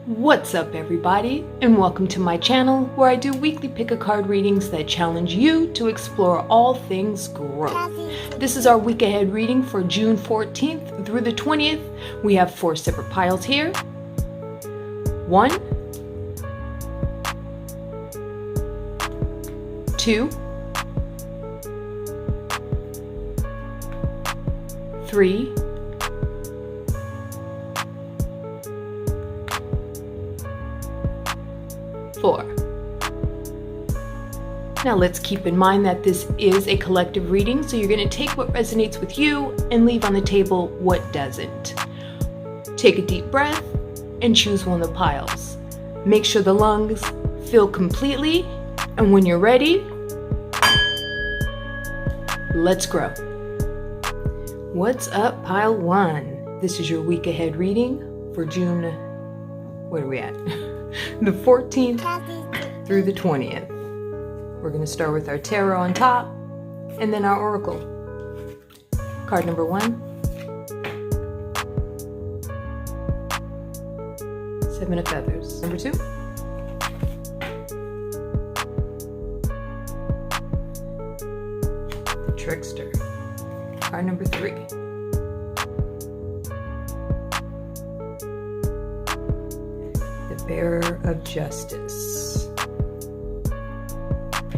What's up everybody, and welcome to my channel where I do weekly pick-a-card readings that challenge you to explore all things growth. This is our week ahead reading for June 14th through the 20th. We have 4 separate piles here. 1, 2, 3, 4. Now let's keep in mind that this is a collective reading, so you're going to take what resonates with you and leave on the table what doesn't. Take a deep breath and choose one of the piles. Make sure the lungs fill completely, and when you're ready, let's grow. What's up, pile 1? This is your week ahead reading for June, where are we at? The 14th through the 20th. We're going to start with our tarot on top and then our oracle. Card number 1. 7 of feathers. Number 2. The trickster. Card number 3. Bearer of justice.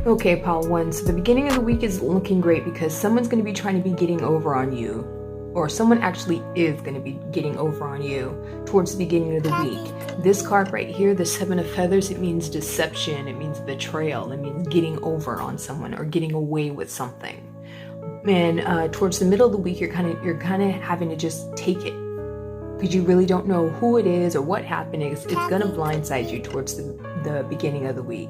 Okay, pile 1. So the beginning of the week is looking great because someone's going to be trying to be getting over on you, or someone actually is going to be getting over on you towards the beginning of the week. This card right here, the 7 of feathers, it means deception, it means betrayal, it means getting over on someone or getting away with something. And towards the middle of the week, you're kind of having to just take it, because you really don't know who it is or what happened. It's going to blindside you towards the beginning of the week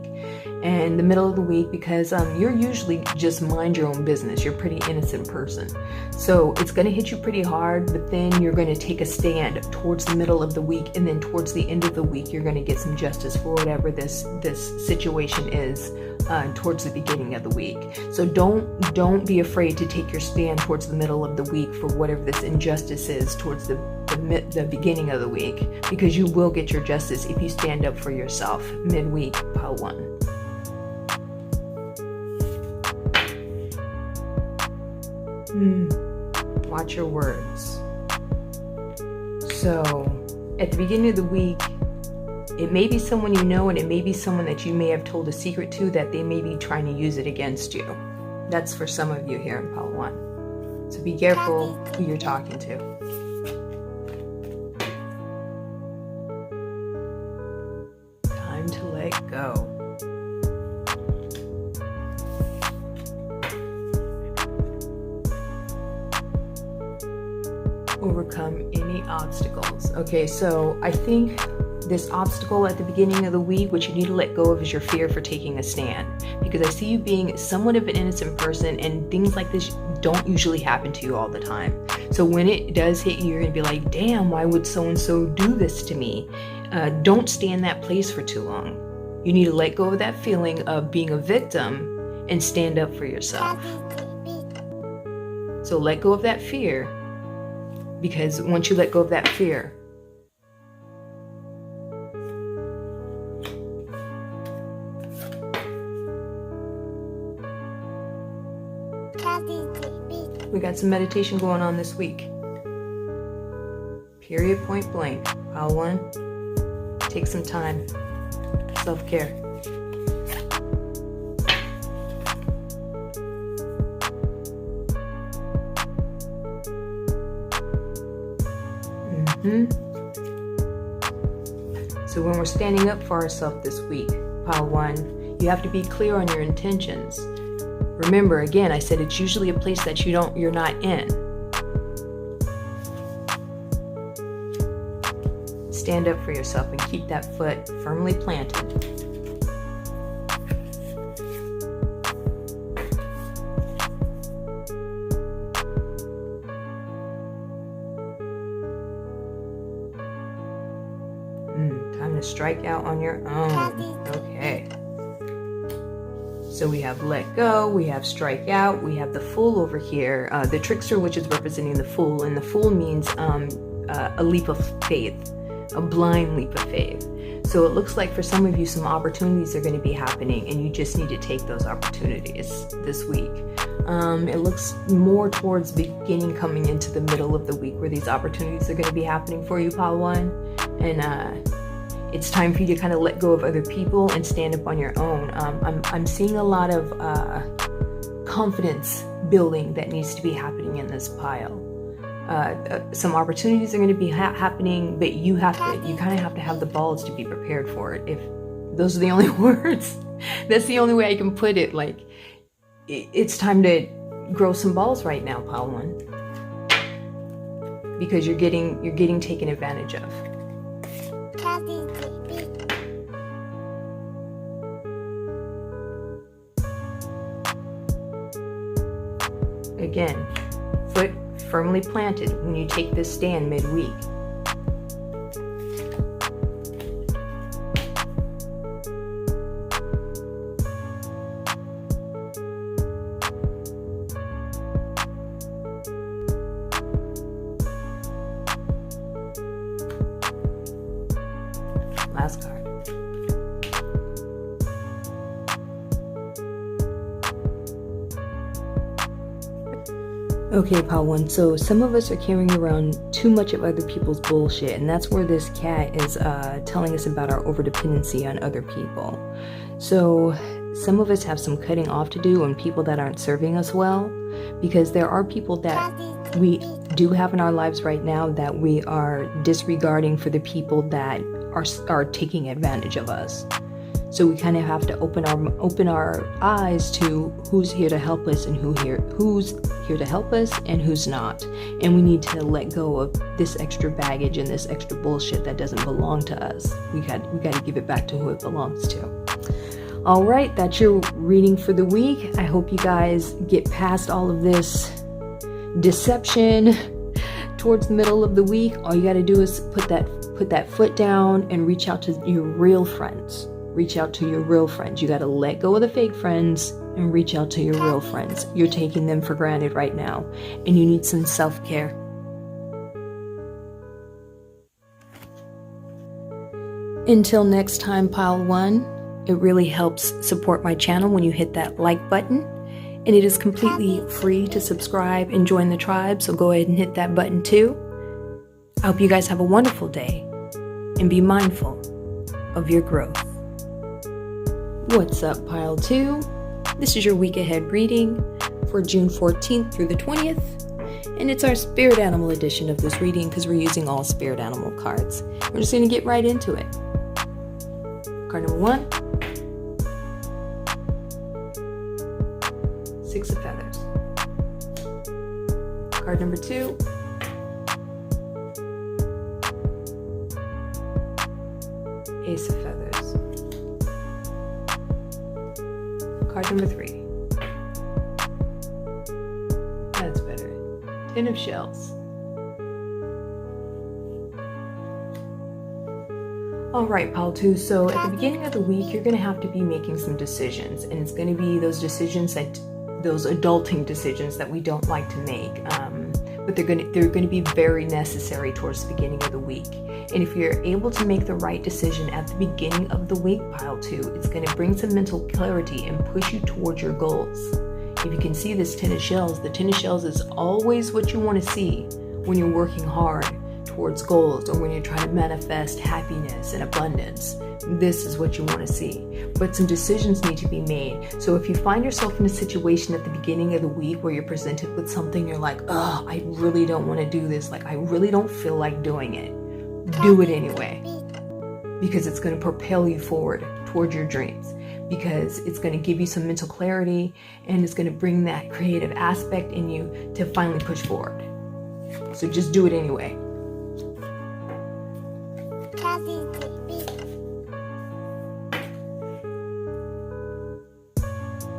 and the middle of the week, because you're usually just mind your own business. You're a pretty innocent person. So it's going to hit you pretty hard, but then you're going to take a stand towards the middle of the week, and then towards the end of the week, you're going to get some justice for whatever this situation is towards the beginning of the week. So don't be afraid to take your stand towards the middle of the week for whatever this injustice is towards the beginning of the week, because you will get your justice if you stand up for yourself midweek, pile 1. Watch your words. So at the beginning of the week, it may be someone you know, and it may be someone that you may have told a secret to that they may be trying to use it against you. That's for some of you here in pile 1. So be careful who you're talking to. Time to let go. Overcome any obstacles. Okay, so I think this obstacle at the beginning of the week, what you need to let go of, is your fear for taking a stand. Because I see you being somewhat of an innocent person, and things like this don't usually happen to you all the time. So when it does hit you, you're going to be like, damn, why would so-and-so do this to me? Don't stay in that place for too long. You need to let go of that feeling of being a victim and stand up for yourself. So let go of that fear, because once you let go of that fear, we got some meditation going on this week. Period, point blank. Pile 1, take some time. Self-care. So when we're standing up for ourselves this week, pile 1, you have to be clear on your intentions. Remember, again, I said it's usually a place that you're not in. Stand up for yourself and keep that foot firmly planted. Time to strike out on your own. Okay. So we have let go, we have strike out, we have the fool over here, the trickster, which is representing the fool, and the fool means a leap of faith. a blind leap of faith. So it looks like for some of you, some opportunities are going to be happening, and you just need to take those opportunities this week. It looks more towards beginning coming into the middle of the week where these opportunities are going to be happening for you, pile one. And it's time for you to kind of let go of other people and stand up on your own. I'm seeing a lot of confidence building that needs to be happening in this pile. Some opportunities are going to be happening, but you kind of have to have the balls to be prepared for it. If those are the only words, that's the only way I can put it. Like, it's time to grow some balls right now, pile one, because you're getting taken advantage of. Again, foot firmly planted when you take this stand midweek. Last card. Okay, pile one. So some of us are carrying around too much of other people's bullshit, and that's where this cat is telling us about our overdependency on other people. So some of us have some cutting off to do on people that aren't serving us well, because there are people that we do have in our lives right now that we are disregarding for the people that are taking advantage of us. So we kind of have to open our eyes to who's here to help us and who's here to help us and who's not. And we need to let go of this extra baggage and this extra bullshit that doesn't belong to us. We got to give it back to who it belongs to. All right, that's your reading for the week. I hope you guys get past all of this deception towards the middle of the week. All you got to do is put that foot down and reach out to your real friends. Reach out to your real friends. You got to let go of the fake friends and reach out to your real friends. You're taking them for granted right now, and you need some self-care. Until next time, pile one, it really helps support my channel when you hit that like button, and it is completely free to subscribe and join the tribe, so go ahead and hit that button too. I hope you guys have a wonderful day, and be mindful of your growth. What's up, pile two? This is your week ahead reading for June 14th through the 20th, and it's our spirit animal edition of this reading because we're using all spirit animal cards. We're just going to get right into it. Card number 1, 6 of feathers. Card number 2, Ace of feathers. Card number 3. That's better. 10 of shells. Alright, pile 2. So at the beginning of the week, you're going to have to be making some decisions. And it's going to be those decisions those adulting decisions that we don't like to make. But they're going to be very necessary towards the beginning of the week. And if you're able to make the right decision at the beginning of the week, pile 2, it's going to bring some mental clarity and push you towards your goals. If you can see this 10 of shells, the 10 of shells is always what you want to see when you're working hard towards goals or when you're trying to manifest happiness and abundance. This is what you want to see. But some decisions need to be made. So if you find yourself in a situation at the beginning of the week where you're presented with something, you're like, oh, I really don't want to do this. Like, I really don't feel like doing it. Do it anyway, because it's going to propel you forward toward your dreams, because it's going to give you some mental clarity and it's going to bring that creative aspect in you to finally push forward. So just do it anyway.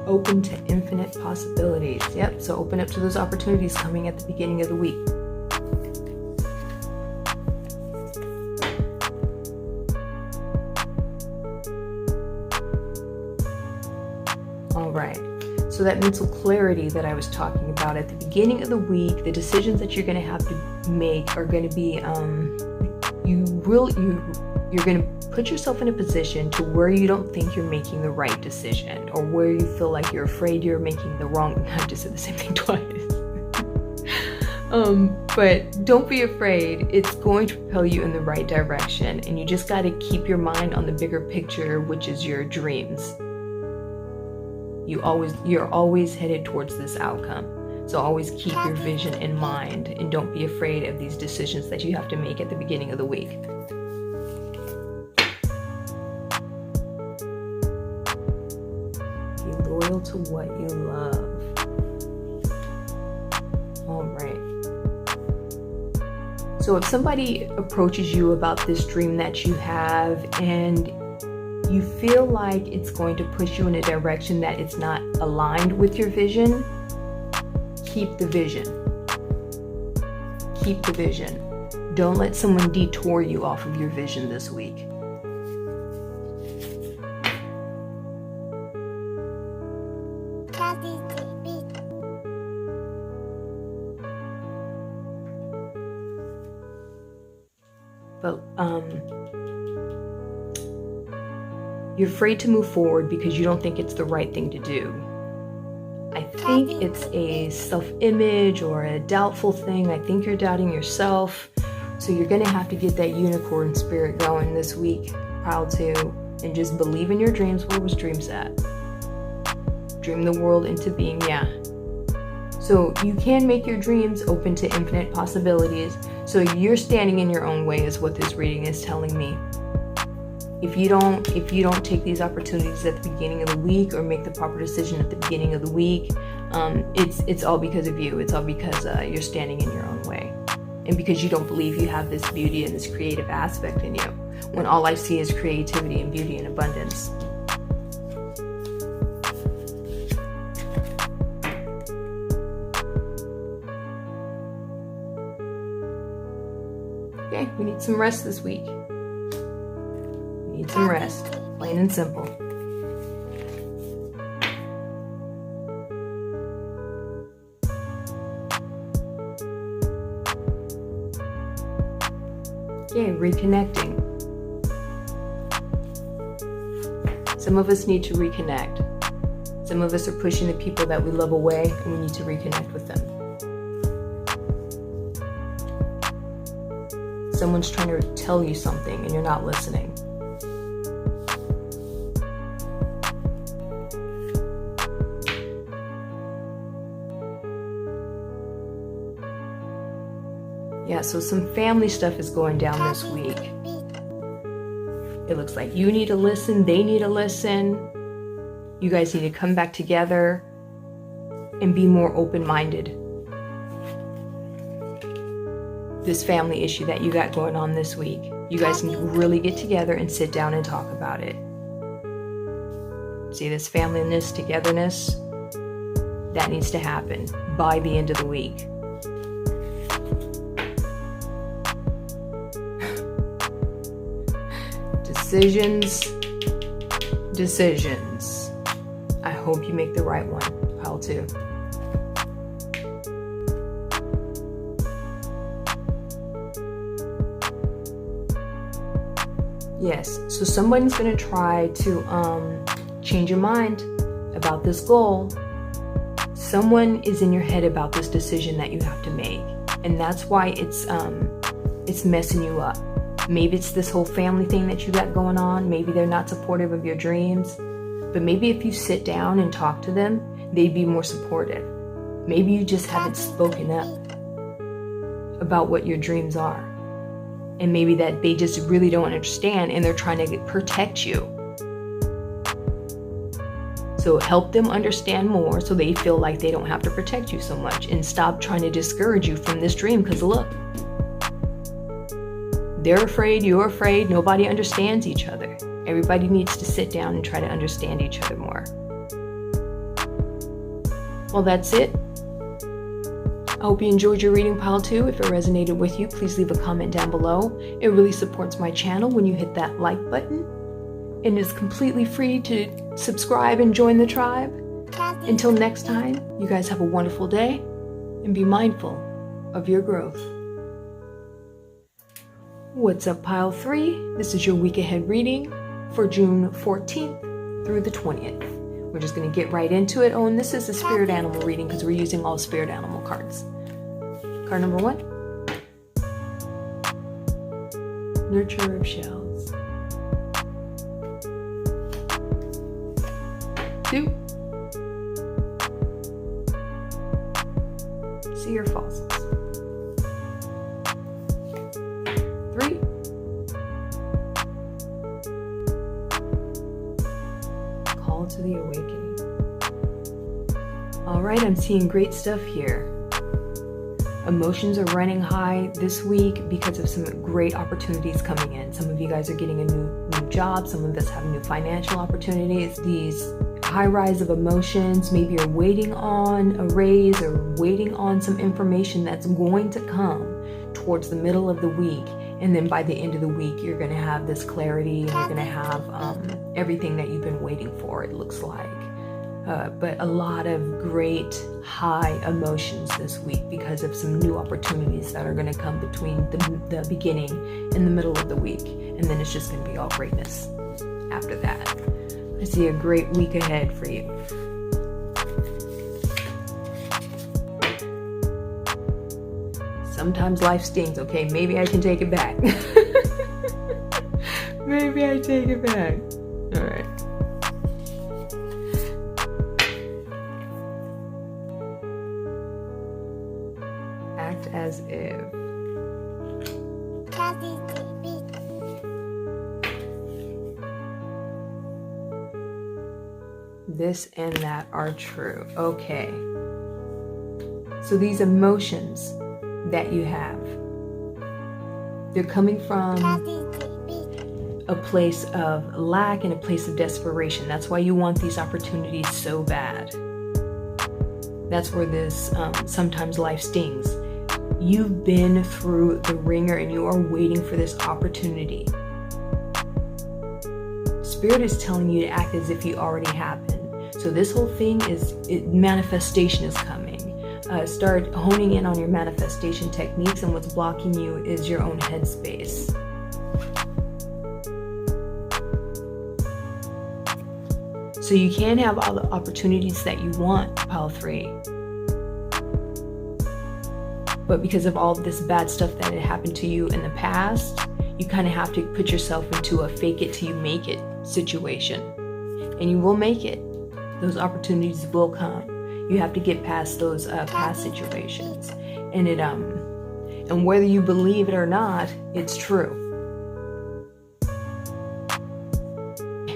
Open to infinite possibilities. Yep, so open up to those opportunities coming at the beginning of the week. Alright, so that mental clarity that I was talking about at the beginning of the week, the decisions that you're going to have to make are going to be, you you're going to put yourself in a position to where you don't think you're making the right decision, or where you feel like you're afraid you're making the wrong. I just said the same thing twice. But don't be afraid. It's going to propel you in the right direction, and you just got to keep your mind on the bigger picture, which is your dreams. You're always headed towards this outcome. So always keep your vision in mind, and don't be afraid of these decisions that you have to make at the beginning of the week. Be loyal to what you love. All right. So if somebody approaches you about this dream that you have, and you feel like it's going to push you in a direction that it's not aligned with your vision, keep the vision. Keep the vision. Don't let someone detour you off of your vision this week. But you're afraid to move forward because you don't think it's the right thing to do. I think it's a self-image or a doubtful thing. I think you're doubting yourself. So you're going to have to get that unicorn spirit going this week, pile 2, and just believe in your dreams. Where was dreams at? Dream the world into being, yeah. So you can make your dreams open to infinite possibilities. So you're standing in your own way is what this reading is telling me. If you don't take these opportunities at the beginning of the week, or make the proper decision at the beginning of the week, it's all because of you. It's all because you're standing in your own way, and because you don't believe you have this beauty and this creative aspect in you, when all I see is creativity and beauty and abundance. Okay, we need some rest this week. Need some rest, plain and simple. Okay, reconnecting. Some of us need to reconnect. Some of us are pushing the people that we love away, and we need to reconnect with them. Someone's trying to tell you something and you're not listening. Yeah, so some family stuff is going down this week. It looks like you need to listen, they need to listen. You guys need to come back together and be more open-minded. This family issue that you got going on this week, you guys need to really get together and sit down and talk about it. See, this familyness, togetherness, that needs to happen by the end of the week. Decisions. I hope you make the right one, pile 2. Yes, so someone's going to try to change your mind about this goal. Someone is in your head about this decision that you have to make, and that's why it's messing you up. Maybe it's this whole family thing that you got going on. Maybe they're not supportive of your dreams. But maybe if you sit down and talk to them, they'd be more supportive. Maybe you just haven't spoken up about what your dreams are. And maybe that they just really don't understand, and they're trying to protect you. So help them understand more so they feel like they don't have to protect you so much, and stop trying to discourage you from this dream. Because look, they're afraid, you're afraid, nobody understands each other. Everybody needs to sit down and try to understand each other more. Well, that's it. I hope you enjoyed your reading, pile 2. If it resonated with you, please leave a comment down below. It really supports my channel when you hit that like button. And it's completely free to subscribe and join the tribe. Until next time, you guys have a wonderful day, and be mindful of your growth. What's up, Pile 3? This is your week ahead reading for June 14th through the 20th. We're just going to get right into it. Oh, and this is a spirit animal reading because we're using all spirit animal cards. Card number 1. Nurture of Shells. 2. Seer Fossils. 3. Call to the Awakening. All right, I'm seeing great stuff here. Emotions are running high this week because of some great opportunities coming in. Some of you guys are getting a new job. Some of us have new financial opportunities. These high rise of emotions, maybe you're waiting on a raise or waiting on some information that's going to come towards the middle of the week. And then by the end of the week, you're going to have this clarity and you're going to have everything that you've been waiting for, it looks like. But a lot of great high emotions this week because of some new opportunities that are going to come between the beginning and the middle of the week. And then it's just going to be all greatness after that. I see a great week ahead for you. Sometimes life stings, okay? Maybe I can take it back. Maybe I take it back. All right. Act as if. This and that are true. Okay. So these emotions that you have, they're coming from a place of lack and a place of desperation. That's why you want these opportunities so bad. That's where this sometimes life stings. You've been through the ringer and you are waiting for this opportunity. Spirit is telling you to act as if you already happened. So this whole thing is, manifestation is coming. Start honing in on your manifestation techniques, and what's blocking you is your own headspace. So you can have all the opportunities that you want, Pile 3. But because of all this bad stuff that had happened to you in the past, you kind of have to put yourself into a fake it till you make it situation. And you will make it. Those opportunities will come. You have to get past those past situations. And and whether you believe it or not, it's true.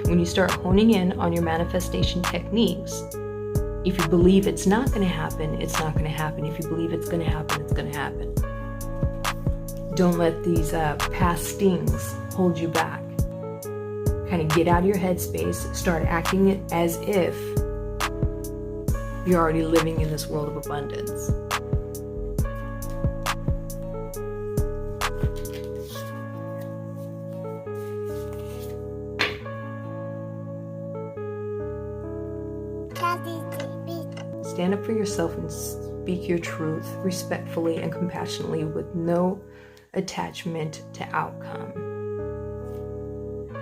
When you start honing in on your manifestation techniques, if you believe it's not going to happen, it's not going to happen. If you believe it's going to happen, it's going to happen. Don't let these past stings hold you back. Kind of get out of your headspace, start acting it as if you're already living in this world of abundance. Stand up for yourself and speak your truth respectfully and compassionately with no attachment to outcome.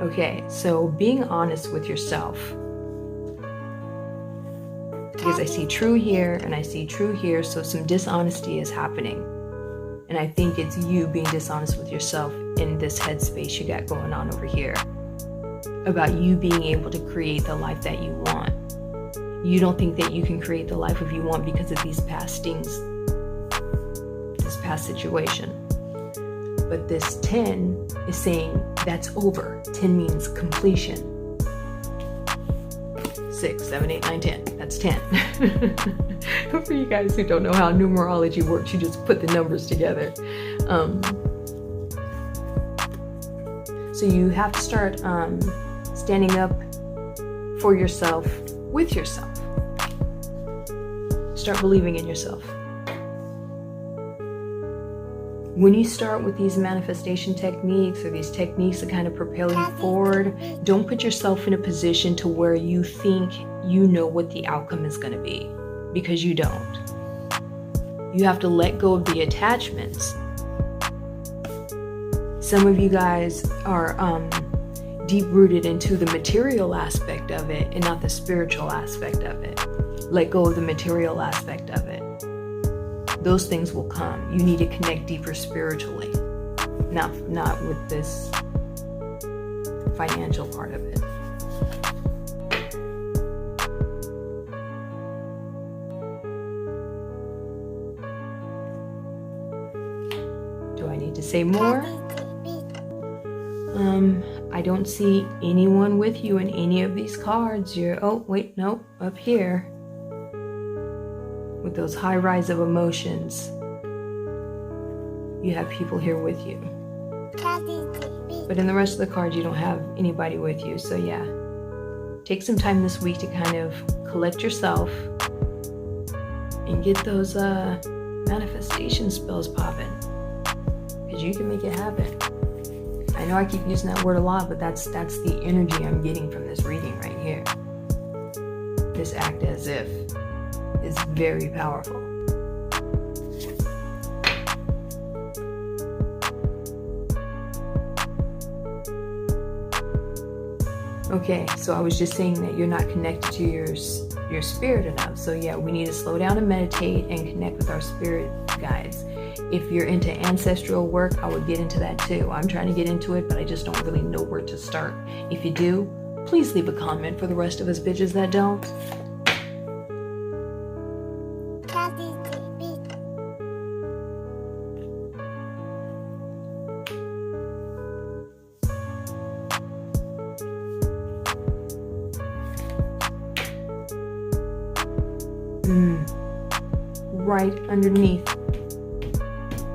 Okay, so being honest with yourself. Because I see true here and I see true here, so some dishonesty is happening. And I think it's you being dishonest with yourself in this headspace you got going on over here. About you being able to create the life that you want. You don't think that you can create the life you want because of these past stings, this past situation. But this 10 is saying that's over. 10 means completion. 6, 7, 8, 9, 10. That's 10. For you guys who don't know how numerology works, you just put the numbers together. So you have to start standing up for yourself, with yourself. Start believing in yourself. When you start with these manifestation techniques or these techniques that kind of propel you forward, don't put yourself in a position to where you think you know what the outcome is going to be, because you don't. You have to let go of the attachments. Some of you guys are deep rooted into the material aspect of it and not the spiritual aspect of it. Let go of the material aspect of it. Those things will come. You need to connect deeper spiritually, not with this financial part of it. Do I need to say more? I don't see anyone with you in any of these cards. Oh, wait, no, up here. With those high rise of emotions, you have people here with you. But in the rest of the cards, you don't have anybody with you. So yeah, take some time this week to kind of collect yourself and get those manifestation spells popping, because you can make it happen. I know I keep using that word a lot, but that's the energy I'm getting from this reading right here. This act as if is very powerful. Okay, so I was just saying that you're not connected to your spirit enough. So yeah, we need to slow down and meditate and connect with our spirit guides. If you're into ancestral work, I would get into that too. I'm trying to get into it, but I just don't really know where to start. If you do, please leave a comment. For the rest of us bitches that don't,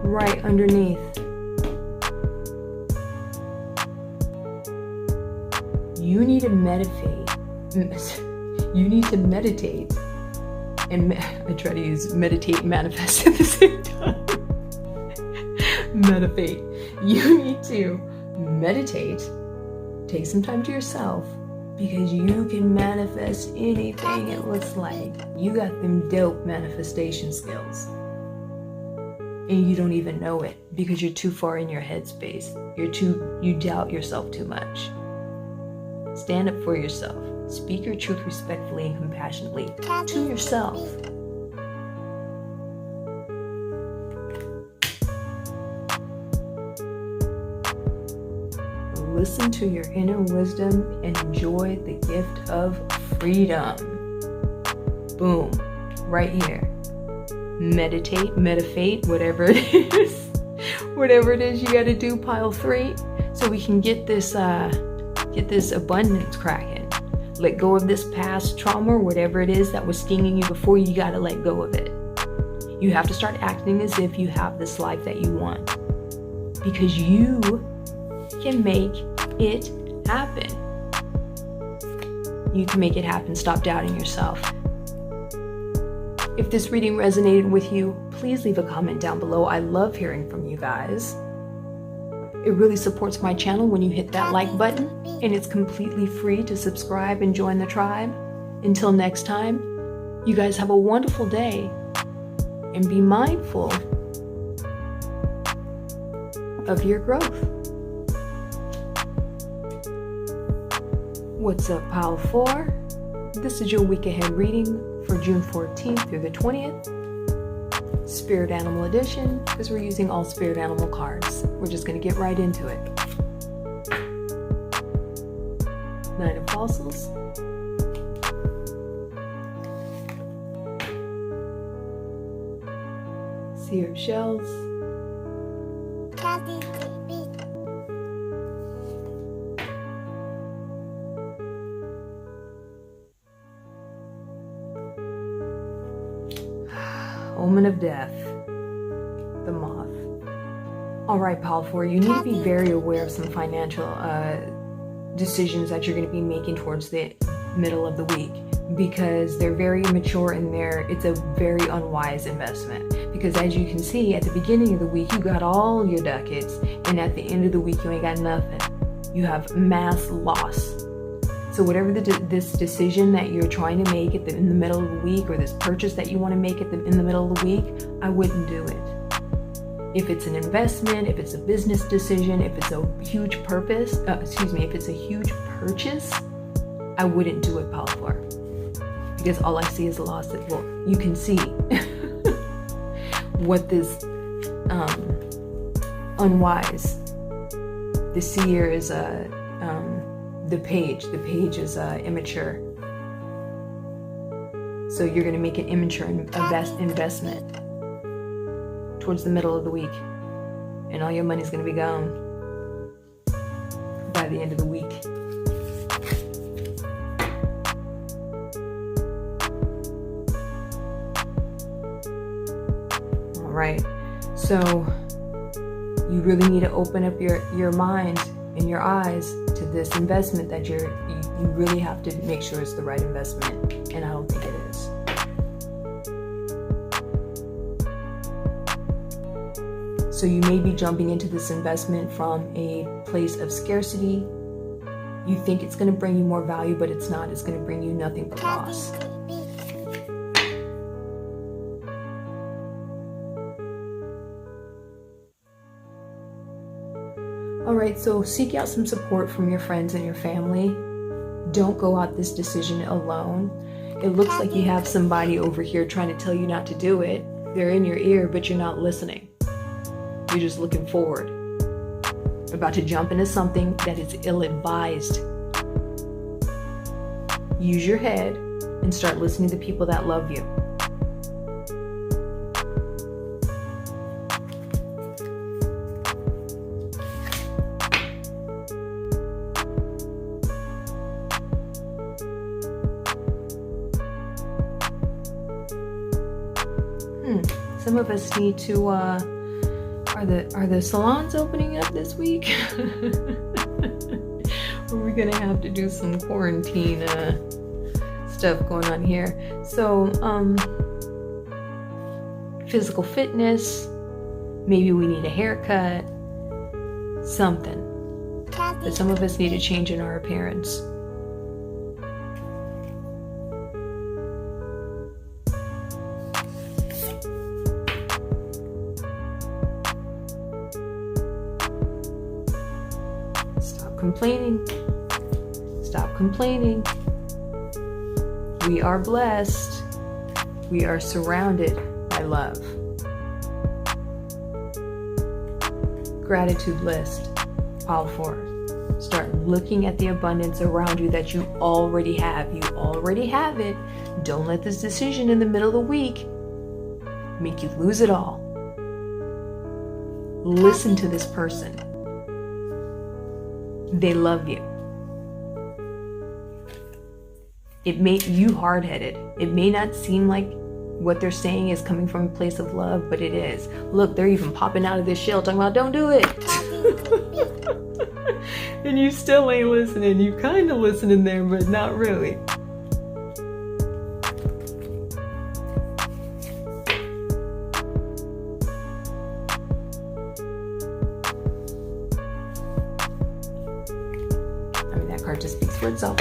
right underneath. You need to meditate. You need to meditate. And I try to use meditate and manifest at the same time. Meditate. You need to meditate. Take some time to yourself, because you can manifest anything it looks like. You got them dope manifestation skills. And you don't even know it because you're too far in your headspace. You doubt yourself too much. Stand up for yourself. Speak your truth respectfully and compassionately to yourself. Listen to your inner wisdom and enjoy the gift of freedom. Boom. Right here. Meditate, whatever it is. Whatever it is you got to do, pile 3, so we can get this abundance cracking. Let go of this past trauma, or whatever it is that was stinging you before. You got to let go of it. You have to start acting as if you have this life that you want, because you can make it happen. You can make it happen. Stop doubting yourself. If this reading resonated with you, please leave a comment down below. I love hearing from you guys. It really supports my channel when you hit that like button, and it's completely free to subscribe and join the tribe. Until next time, you guys have a wonderful day, and be mindful of your growth. What's up, Pile 4? This is your week ahead reading for June 14th through the 20th. Spirit Animal Edition, because we're using all Spirit Animal cards. We're just going to get right into it. Nine of Fossils. Seer of Shells. Omen of Death, the Moth. All right, Pile 4, you need to be very aware of some financial decisions that you're going to be making towards the middle of the week, because they're very immature and it's a very unwise investment. Because as you can see, at the beginning of the week, you got all your ducats, and at the end of the week, you ain't got nothing. You have mass loss. So whatever this decision that you're trying to make in the middle of the week, or this purchase that you want to make in the middle of the week, I wouldn't do it. If it's an investment, if it's a business decision, if it's a huge if it's a huge purchase, I wouldn't do it, Polyphar. Because all I see is loss. Well, you can see what this unwise. The seer is the page. The page is immature. So you're going to make an immature investment towards the middle of the week, and all your money's going to be gone by the end of the week. All right, so you really need to open up your mind and your eyes to this investment that you really have to make sure it's the right investment, and I don't think it is. So you may be jumping into this investment from a place of scarcity. You think it's going to bring you more value, but it's not. It's going to bring you nothing but loss. All right, so seek out some support from your friends and your family. Don't go out this decision alone. It looks like you have somebody over here trying to tell you not to do it. They're in your ear, but you're not listening. You're just looking forward. About to jump into something that is ill-advised. Use your head and start listening to people that love you. Some of us need to, are the salons opening up this week? Or we're gonna have to do some quarantine stuff going on here. So, physical fitness, maybe we need a haircut, something. But some of us need a change in our appearance. Stop complaining. We are blessed. We are surrounded by love. Gratitude list. All four. Start looking at the abundance around you that you already have. You already have it. Don't let this decision in the middle of the week make you lose it all. Listen to this person. They love you. It may you hard-headed. It may not seem like what they're saying is coming from a place of love, but it is. Look, they're even popping out of this shell talking about don't do it. And you still ain't listening. You kind of listening there, but not really. That card just speaks for itself.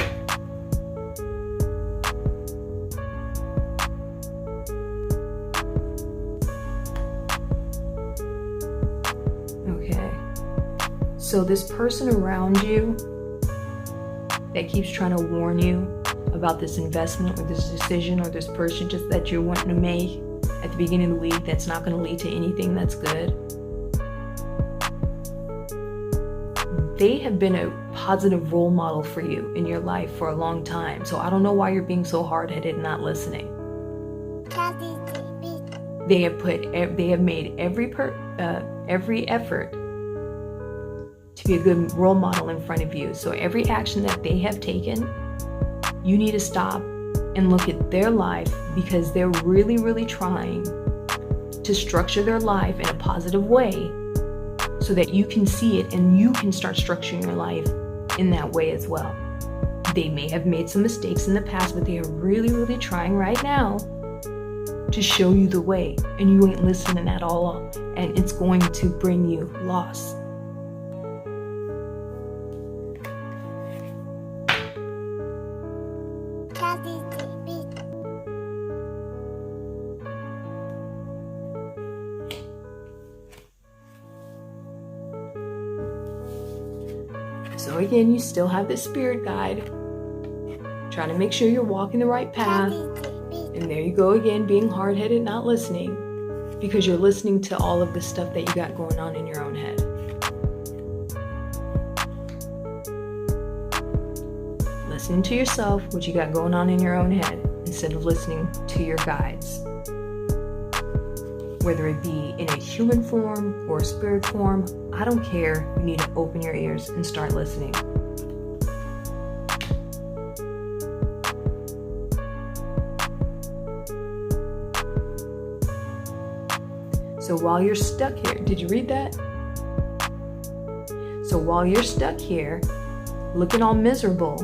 Okay. So this person around you that keeps trying to warn you about this investment or this decision or this purchase that you're wanting to make at the beginning of the week that's not going to lead to anything that's good. They have been a positive role model for you in your life for a long time. So I don't know why you're being so hard-headed and not listening. They have made every effort to be a good role model in front of you. So every action that they have taken, you need to stop and look at their life because they're really, really trying to structure their life in a positive way, so that you can see it and you can start structuring your life in that way as well. They may have made some mistakes in the past, but they are really, really trying right now to show you the way, and you ain't listening at all, and it's going to bring you loss. So again, you still have this spirit guide trying to make sure you're walking the right path. And there you go again, being hard-headed, not listening, because you're listening to all of the stuff that you got going on in your own head. Listening to yourself, what you got going on in your own head, instead of listening to your guides. Whether it be in a human form or a spirit form, I don't care. You need to open your ears and start listening. So while you're stuck here, did you read that? So while you're stuck here, looking all miserable,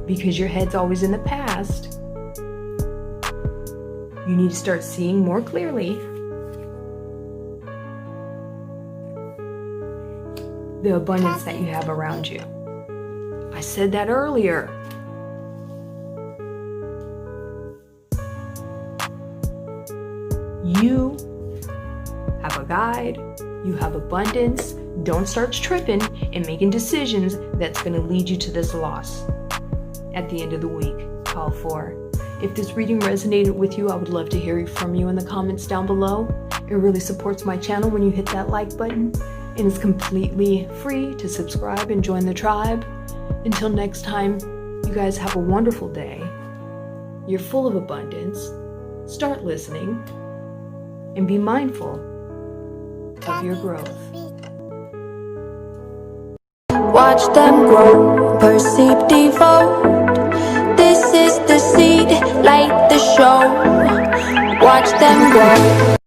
because your head's always in the past, you need to start seeing more clearly the abundance that you have around you. I said that earlier. You have a guide, you have abundance. Don't start tripping and making decisions that's going to lead you to this loss at the end of the week. Call 4. If this reading resonated with you, I would love to hear from you in the comments down below. It really supports my channel when you hit that like button, and it's completely free to subscribe and join the tribe. Until next time, you guys have a wonderful day. You're full of abundance. Start listening and be mindful of your growth. Watch them grow, perceive, devote. This is the seed, light the show. Watch them grow.